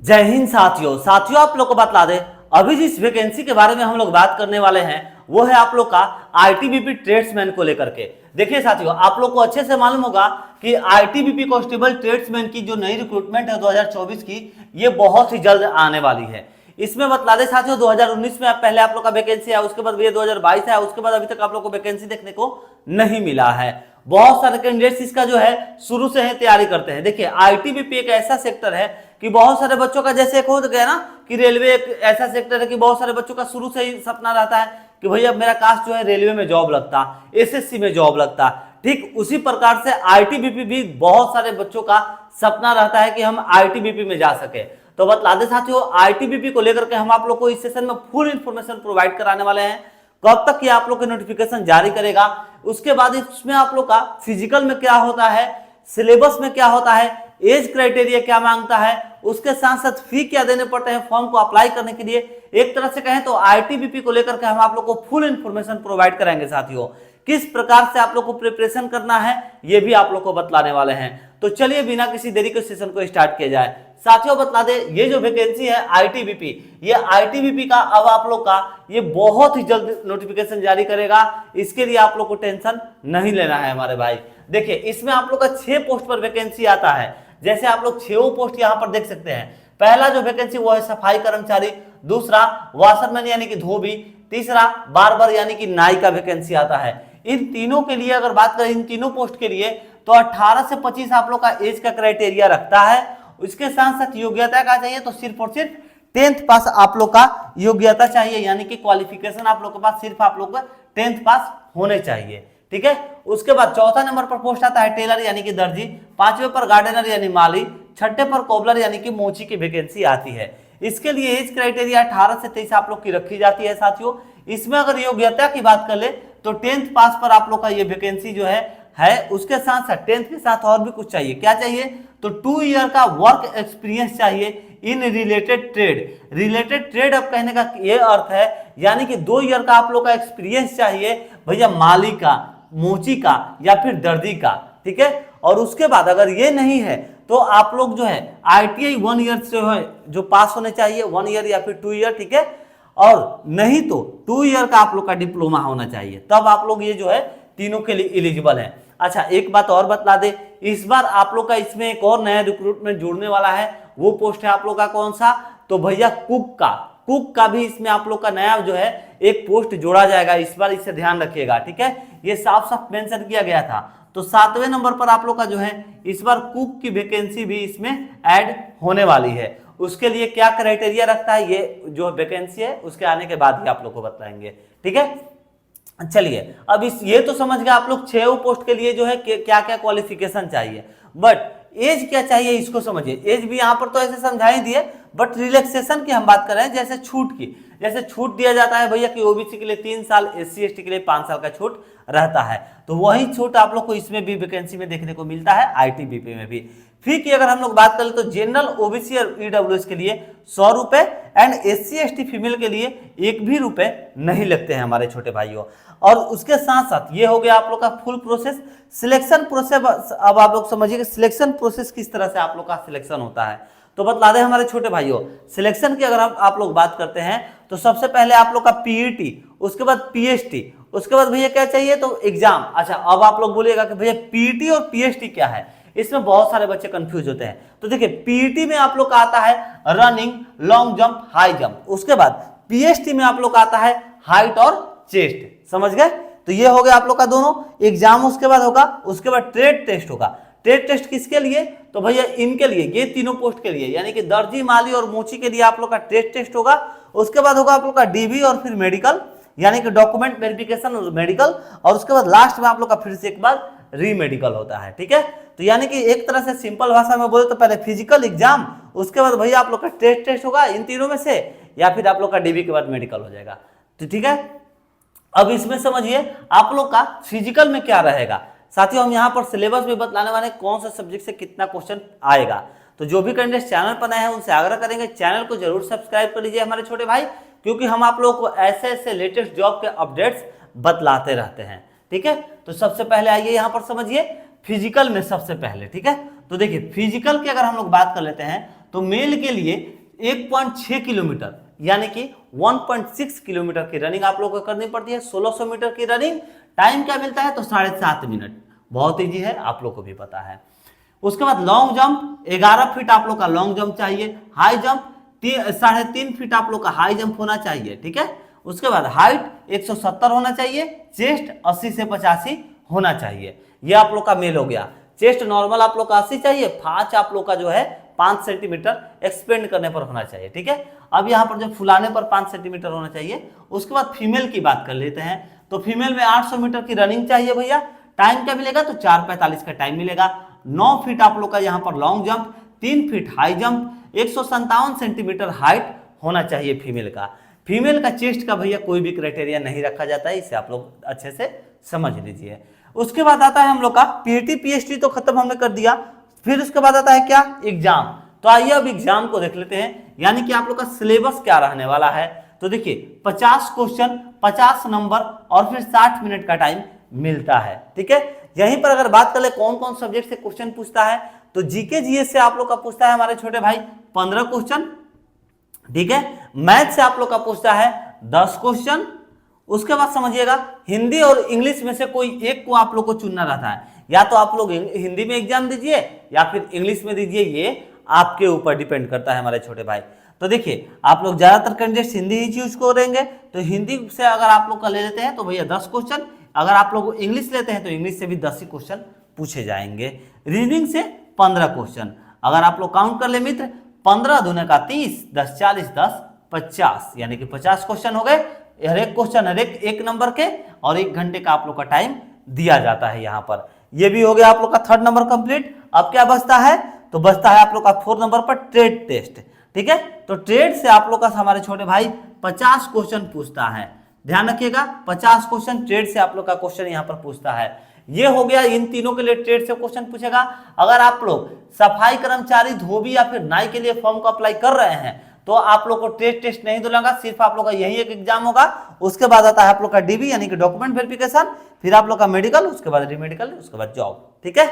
जय हिंद साथियों आप लोग को बतला दे, अभी जिस वैकेंसी के बारे में हम लोग बात करने वाले हैं वो है आप लोग का आईटीबीपी ट्रेड्समैन को लेकर के। देखिए साथियों, आप लोग को अच्छे से मालूम होगा कि आईटीबीपी कांस्टेबल ट्रेड्समैन की जो नई रिक्रूटमेंट है 2024 की, ये बहुत ही जल्द आने वाली है। इसमें बतला दे साथियों, 2019 में पहले आप लोग का वैकेंसी है, उसके बाद ये 2022 है, उसके बाद अभी तक आप लोग को वैकेंसी देखने को नहीं मिला है। बहुत सारे कैंडिडेट्स इसका जो है शुरू से ही तैयारी करते हैं। देखिए आईटीबीपी एक ऐसा सेक्टर है कि बहुत सारे बच्चों का, जैसे एक हो गया ना कि रेलवे एक ऐसा सेक्टर है कि बहुत सारे बच्चों का शुरू से ही सपना रहता है कि भैया मेरा कास्ट जो है रेलवे में जॉब लगता, एसएससी में जॉब लगता। ठीक उसी प्रकार से आईटीबीपी भी बहुत सारे बच्चों का सपना रहता है कि हम आईटीबीपी में जा सके। तो बतला दे साथियों, आईटीबीपी को लेकर के हम आप लोग को इस सेशन में फुल इंफॉर्मेशन प्रोवाइड कराने वाले हैं। कब तक ये आप लोग के नोटिफिकेशन जारी करेगा, उसके बाद इसमें आप लोग का फिजिकल में क्या होता है, सिलेबस में क्या होता है, एज क्राइटेरिया क्या मांगता है, उसके साथ साथ फी क्या देने पड़ते हैं फॉर्म को अप्लाई करने के लिए। एक तरह से कहें तो आईटीबीपी को लेकर के हम आप लोग को फुल इंफॉर्मेशन प्रोवाइड कराएंगे साथियों। किस प्रकार से आप लोग को प्रिपरेशन करना है ये भी आप लोग को बतलाने वाले हैं। तो चलिए बिना किसी देरी के सेशन को स्टार्ट किया जाए। साथियों बतला दे, ये जो वैकेंसी है आईटीबीपी, ये आईटीबीपी का अब आप लोग का ये बहुत ही जल्द नोटिफिकेशन जारी करेगा। इसके लिए आप लोग को टेंशन नहीं लेना है हमारे भाई। देखिए इसमें आप लोग का 6 पोस्ट पर वैकेंसी आता है। जैसे आप लोग 6 पोस्ट यहाँ पर देख सकते हैं। पहला जो वैकेंसी वो है सफाई कर्मचारी, दूसरा वाशरमैन यानी कि धोबी, तीसरा बार्बर यानी कि नाई का वैकेंसी आता है। इन तीनों के लिए अगर बात करें, इन तीनों पोस्ट के लिए तो 18 से 25 आप लोग का एज का क्राइटेरिया रखता है। उसके साथ साथ योग्यता का चाहिए तो सिर्फ और सिर्फ 10th पास आप लोग का योग्यता चाहिए, यानी कि क्वालिफिकेशन आप लोग के पास सिर्फ आप लोग का 10th पास होने चाहिए। ठीक है। उसके बाद चौथा नंबर पर पोस्ट आता है टेलर यानी कि दर्जी, 5वें पर गार्डनर यानी माली, 6ठे पर कोबलर यानी कि मोची की वैकेंसी आती है। इसके लिए एज क्राइटेरिया 18 से 23 आप लोग की रखी जाती है साथियों। इसमें अगर योग्यता की बात कर ले तो 10th पास पर आप लोग का ये वैकेंसी जो है उसके साथ साथ 10th के साथ और भी कुछ चाहिए। क्या चाहिए तो 2 ईयर का वर्क एक्सपीरियंस चाहिए in related trade. Related trade अब कहने का ये अर्थ है यानी कि 2 ईयर का आप लोग का एक्सपीरियंस चाहिए भैया, माली का, मोची का या फिर दर्जी का। ठीक है। और उसके बाद अगर ये नहीं है तो आप लोग जो है आईटीआई 1 ईयर से जो पास होने चाहिए, 1 ईयर या फिर 2 ईयर। ठीक है। और नहीं तो 2 ईयर का आप लोग का डिप्लोमा होना चाहिए, तब आप लोग ये जो है तीनों के लिए एलिजिबल है। अच्छा एक बात और बतला दे, इस बार आप लोग का इसमें एक और नया रिक्रूटमेंट जुड़ने वाला है। वो पोस्ट है आप लोग का कौन सा, तो भैया कुक का भी इसमें आप लोग का नया जो है एक पोस्ट जोड़ा जाएगा इस बार, इसे ध्यान रखिएगा। ठीक है। ये साफ साफ मेंशन किया गया था। तो 7वें नंबर पर आप लोग का जो है इस बार कुक की वैकेंसी भी इसमें ऐड होने वाली है। उसके लिए क्या क्राइटेरिया रखता है ये जो वैकेंसी है उसके आने के बाद ही आप लोग को बताएंगे। ठीक है। चलिए अब ये तो समझ गए आप लोग 6 पोस्ट के लिए जो है क्या क्या क्वालिफिकेशन चाहिए, बट एज क्या चाहिए इसको समझिए। एज भी यहाँ पर तो ऐसे समझा ही दिए, बट रिलैक्सेशन की हम बात कर रहे हैं। जैसे छूट की, जैसे छूट दिया जाता है भैया कि ओबीसी के लिए 3 साल, एससी एसटी के लिए 5 साल का छूट रहता है, तो वही छूट आप लोग को इसमें भी वैकेंसी में देखने को मिलता है, आईटीबीपी में भी। फी की अगर हम लोग बात करें तो जनरल, ओबीसी और ईडब्ल्यूएस के लिए 100 रुपए एंड एससी एसटी फीमेल के लिए 1 भी रुपए नहीं लगते हैं हमारे छोटे भाइयों। और उसके साथ साथ ये हो गया आप लोग का फुल प्रोसेस। सिलेक्शन प्रोसेस अब आप लोग समझिए सिलेक्शन प्रोसेस किस तरह से आप लोग का सिलेक्शन होता है। तो बतला दें हमारे छोटे भाइयों, सिलेक्शन की अगर आप लोग बात करते हैं तो सबसे पहले आप लोग का पीईटी, उसके बाद पीएचटी, उसके बाद भैया क्या चाहिए तो एग्जाम। अच्छा अब आप लोग बोलिएगा कि भैया पीईटी और पीएचटी क्या है, इसमें बहुत सारे बच्चे कंफ्यूज होते हैं। तो देखिए पीईटी में आप लोग का आता है running, long jump, high jump. उसके बाद पीएचटी में आप लोग का आता है हाइट और चेस्ट। समझ गए। तो ये हो गया आप लोग का दोनों एग्जाम। उसके बाद होगा, उसके बाद ट्रेड टेस्ट होगा। ट्रेड टेस्ट किसके लिए तो भैया इनके लिए, ये तीनों पोस्ट के लिए, यानी कि दर्जी, माली और मोची के लिए आप लोग का ट्रेड टेस्ट होगा। उसके बाद होगा आप लोग का डीबी और फिर मेडिकल, यानी कि डॉक्यूमेंट वेरिफिकेशन और मेडिकल। और उसके बाद लास्ट में आप लोग का फिर से एक बार री मेडिकल होता है। ठीक है। तो यानी कि एक तरह से सिंपल भाषा में बोले तो पहले फिजिकल एग्जाम, उसके बाद भैया आप लोग का ट्रेड टेस्ट होगा इन तीनों में से, या फिर आप लोग का डीबी के बाद मेडिकल हो जाएगा। तो ठीक है। अब इसमें समझिए आप लोग का फिजिकल में क्या रहेगा। साथियों हम यहाँ पर सिलेबस भी बतलाने वाले कौन सा सब्जेक्ट से कितना क्वेश्चन आएगा। तो जो भी कैंडिडेट चैनल पर नए हैं उनसे आग्रह करेंगे चैनल को जरूर सब्सक्राइब कर लीजिए हमारे छोटे भाई, क्योंकि हम आप लोगों को ऐसे ऐसे लेटेस्ट जॉब के अपडेट्स बतलाते रहते हैं। ठीक है। तो सबसे पहले आइए यहाँ पर समझिए फिजिकल में सबसे पहले। ठीक है। तो देखिए फिजिकल की अगर हम लोग बात कर लेते हैं तो मेल के लिए 1.6 किलोमीटर यानी कि 1.6 किलोमीटर की रनिंग आप लोगों को करनी पड़ती है। 1600 मीटर की रनिंग टाइम क्या मिलता है, तो 7.5 मिनट। बहुत ईजी है, आप लोग को भी पता है। उसके बाद लॉन्ग जंप 11 फीट आप लोग का लॉन्ग जंप चाहिए। हाई जंप 3.5 फीट आप लोग का हाई जंप होना चाहिए, ठीक है। उसके बाद हाइट 170 होना चाहिए, चेस्ट 80 से 85 होना चाहिए। ये आप लोग का मेल हो गया। चेस्ट नॉर्मल आप लोग का 80 चाहिए, फाच आप लोग का जो है 5 सेंटीमीटर एक्सपेंड करने पर होना चाहिए, ठीक है। अब यहाँ पर जो फुलाने पर 5 सेंटीमीटर होना चाहिए। उसके बाद फीमेल की बात कर लेते हैं, तो फीमेल में 800 मीटर की रनिंग चाहिए भैया। टाइम क्या मिलेगा, तो 4:45 का टाइम मिलेगा। 9 फीट आप लोग का यहाँ पर long jump, 3 feet high jump, 157 centimetre height होना चाहिए फीमेल का। फीमेल का चेस्ट का भैया कोई भी क्राइटेरिया नहीं रखा जाता है, इसे आप लोग अच्छे से समझ लीजिए। उसके बाद आता है हम लोग का पीटी पीएचडी, तो खत्म हमने कर दिया। फिर उसके बाद आता है क्या, एग्जाम। तो आइए अब एग्जाम को देख लेते हैं, यानी कि आप लोग का सिलेबस क्या रहने वाला है। तो देखिए 50 क्वेश्चन, 50 नंबर और फिर 60 मिनट का टाइम मिलता है, ठीक है। यहीं पर अगर बात कर ले कौन कौन सब्जेक्ट से क्वेश्चन पूछता है, तो जीके जीएस से आप लोग का पूछता है हमारे छोटे भाई 15 क्वेश्चन, ठीक है। मैथ से आप लोग का पूछता है 10 क्वेश्चन। उसके बाद समझिएगा हिंदी और इंग्लिश में से कोई एक को आप लोग को चुनना रहता है, या तो आप लोग हिंदी में एग्जाम दीजिए या फिर इंग्लिश में दीजिए, ये आपके ऊपर डिपेंड करता है हमारे छोटे भाई। तो देखिए आप लोग ज्यादातर कैंडिडेट्स हिंदी ही चूज करेंगे, तो हिंदी से अगर आप लोग का ले लेते हैं तो भैया 10 क्वेश्चन। अगर आप लोग इंग्लिश लेते हैं तो इंग्लिश से भी 10 ही क्वेश्चन पूछे जाएंगे। रीजनिंग से 15 क्वेश्चन। अगर आप लोग काउंट कर ले मित्र, 15 दूने का 30, 10 40, 10 50, यानी कि 50 क्वेश्चन हो गए। हर एक क्वेश्चन हर एक नंबर के, और 1 घंटे का आप लोग का टाइम दिया जाता है यहाँ पर। ये भी हो गया आप लोग का 3rd नंबर कंप्लीट। अब क्या बचता है, तो बचता है आप लोग का 4 नंबर पर ट्रेड टेस्ट, ठीक है। तो ट्रेड से आप लोग का हमारे छोटे भाई 50 क्वेश्चन पूछता है, ध्यान रखिएगा। 50 क्वेश्चन ट्रेड से आप लोग का क्वेश्चन यहाँ पर पूछता है। ये हो गया, इन तीनों के लिए ट्रेड से क्वेश्चन पूछेगा। अगर आप लोग सफाई कर्मचारी, धोबी या फिर नाई के लिए फॉर्म को अप्लाई कर रहे हैं, तो आप लोग को ट्रेड टेस्ट नहीं दूंगा, सिर्फ आप लोग का यही एक एग्जाम होगा। उसके बाद आता है आप लोग का डीबी यानी कि डॉक्यूमेंट वेरिफिकेशन, फिर आप लोग का मेडिकल, उसके बाद रीमेडिकल, उसके बाद जॉब, ठीक है।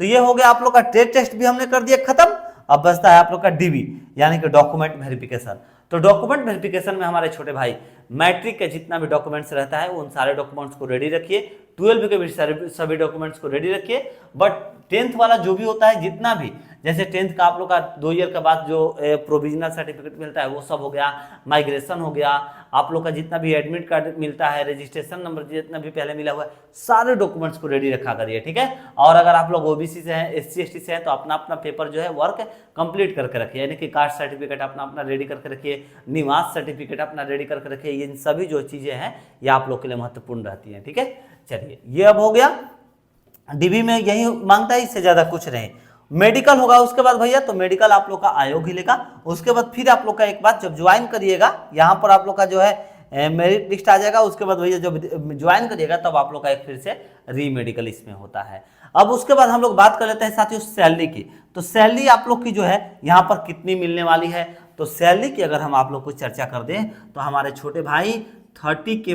तो ये हो गया आप लोग का ट्रेड टेस्ट भी हमने कर दिया खत्म। अब बचता है आप लोग का डीबी यानी कि डॉक्यूमेंट वेरिफिकेशन। तो डॉक्यूमेंट वेरिफिकेशन में हमारे छोटे भाई मैट्रिक के जितना भी डॉक्यूमेंट्स रहता है उन सारे डॉक्यूमेंट्स को रेडी रखिए। 12 के भी सभी डॉक्यूमेंट्स को रेडी रखिए। बट 10th वाला जो भी होता है, जितना भी, जैसे 10th का आप लोग का 2 ईयर के बाद जो प्रोविजनल सर्टिफिकेट मिलता है वो सब हो गया, माइग्रेशन हो गया, आप लोग का जितना भी एडमिट कार्ड मिलता है, रजिस्ट्रेशन नंबर जितना भी पहले मिला हुआ है, सारे डॉक्यूमेंट्स को रेडी रखा करिए, ठीक है। और अगर आप लोग ओबीसी से हैं, SC ST से हैं, तो अपना अपना पेपर जो है वर्क कंप्लीट करके रखिए, यानी कि कास्ट सर्टिफिकेट अपना अपना रेडी करके रखिए, निवास सर्टिफिकेट अपना रेडी करके रखिए। इन सभी जो चीजें हैं ये आप लोग के लिए महत्वपूर्ण रहती हैं, ठीक है। चलिए ये अब हो गया, डीबी में यही मांगता है, इससे ज्यादा कुछ नहीं। मेडिकल होगा उसके बाद भैया, तो मेडिकल आप लोग का आयोग ही लेगा। उसके बाद फिर आप लोग का एक बात, जब ज्वाइन करिएगा यहाँ पर आप लोग का जो है मेरिट लिस्ट आ जाएगा। उसके बाद भैया जब ज्वाइन करिएगा तब आप लोग का एक फिर से री मेडिकल इसमें होता है। अब उसके बाद हम लोग बात कर लेते हैं साथियों सैलरी की। तो सैलरी आप लोग की जो है यहाँ पर कितनी मिलने वाली है, तो सैलरी की अगर हम आप लोग को चर्चा कर दें तो हमारे छोटे भाई 30K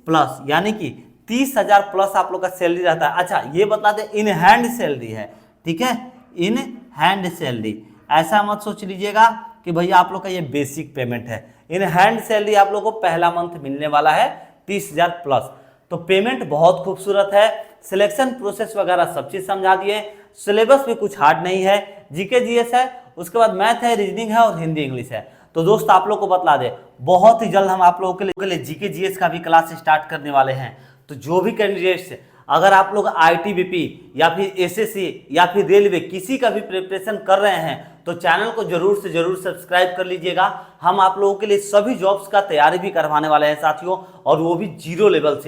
प्लस यानी कि 30,000 प्लस आप लोग का सैलरी रहता है। अच्छा ये बता दें, इन हैंड सैलरी है, ठीक है, इन हैंड सैलरी। ऐसा मत सोच लीजिएगा कि भैया आप लोग का ये बेसिक पेमेंट है। इन हैंड सैलरी आप लोग को पहला मंथ मिलने वाला है 30,000 प्लस। तो पेमेंट बहुत खूबसूरत है। सिलेक्शन प्रोसेस वगैरह सब चीज समझा दिए। सिलेबस भी कुछ हार्ड नहीं है, जीके जीएस है, उसके बाद मैथ है, रीजनिंग है और हिंदी इंग्लिश है। तो दोस्त आप लोग को बतला दे, बहुत ही जल्द हम आप लोगों के लिए जीके जीएस का भी क्लास स्टार्ट करने वाले हैं। तो जो भी कैंडिडेट्स, अगर आप लोग आईटीबीपी या फिर एसएससी या फिर रेलवे किसी का भी प्रिपरेशन कर रहे हैं तो चैनल को जरूर से जरूर सब्सक्राइब कर लीजिएगा। हम आप लोगों के लिए सभी जॉब्स का तैयारी भी करवाने वाले हैं साथियों, और वो भी जीरो लेवल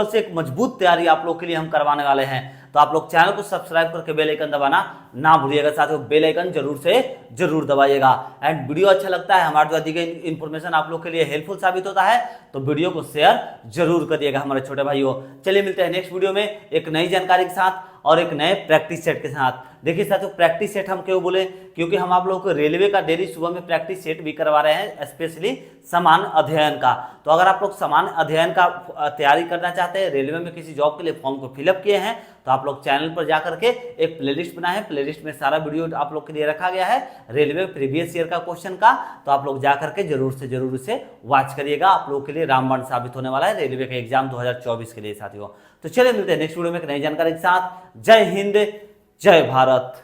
से एक मजबूत तैयारी आप लोग के लिए हम करवाने वाले हैं। तो आप लोग चैनल को सब्सक्राइब करके बेल आइकन दबाना ना भूलिएगा साथियों, बेल आइकन जरूर से जरूर दबाइएगा। एंड वीडियो अच्छा लगता है, हमारे द्वारा दी गई इन्फॉर्मेशन आप लोग के लिए हेल्पफुल साबित होता है तो वीडियो को शेयर जरूर करिएगा हमारे छोटे भाइयों। चलिए मिलते हैं नेक्स्ट वीडियो में एक नई जानकारी के साथ और एक नए प्रैक्टिस सेट के साथ। देखिए साथियों, प्रैक्टिस सेट हम क्यों बोले, क्योंकि हम आप लोगों को रेलवे का डेली सुबह में प्रैक्टिस सेट भी करवा रहे हैं, स्पेशली सामान्य अध्ययन का। तो अगर आप लोग सामान्य अध्ययन का तैयारी करना चाहते हैं, रेलवे में किसी जॉब के लिए फॉर्म को फिलअप किए हैं, तो आप लोग चैनल पर जाकर के एक प्लेलिस्ट बनाए हैं, प्लेलिस्ट में सारा वीडियो आप लोग के लिए रखा गया है रेलवे प्रीवियस ईयर का क्वेश्चन का। तो आप लोग जाकर के जरूर से जरूर इसे वॉच करिएगा, आप लोगों के लिए रामबाण साबित होने वाला है रेलवे का एग्जाम 2024 के लिए साथियों। तो चलिए मिलते हैं नेक्स्ट वीडियो में एक नई जानकारी के साथ। जय हिंद, जय भारत।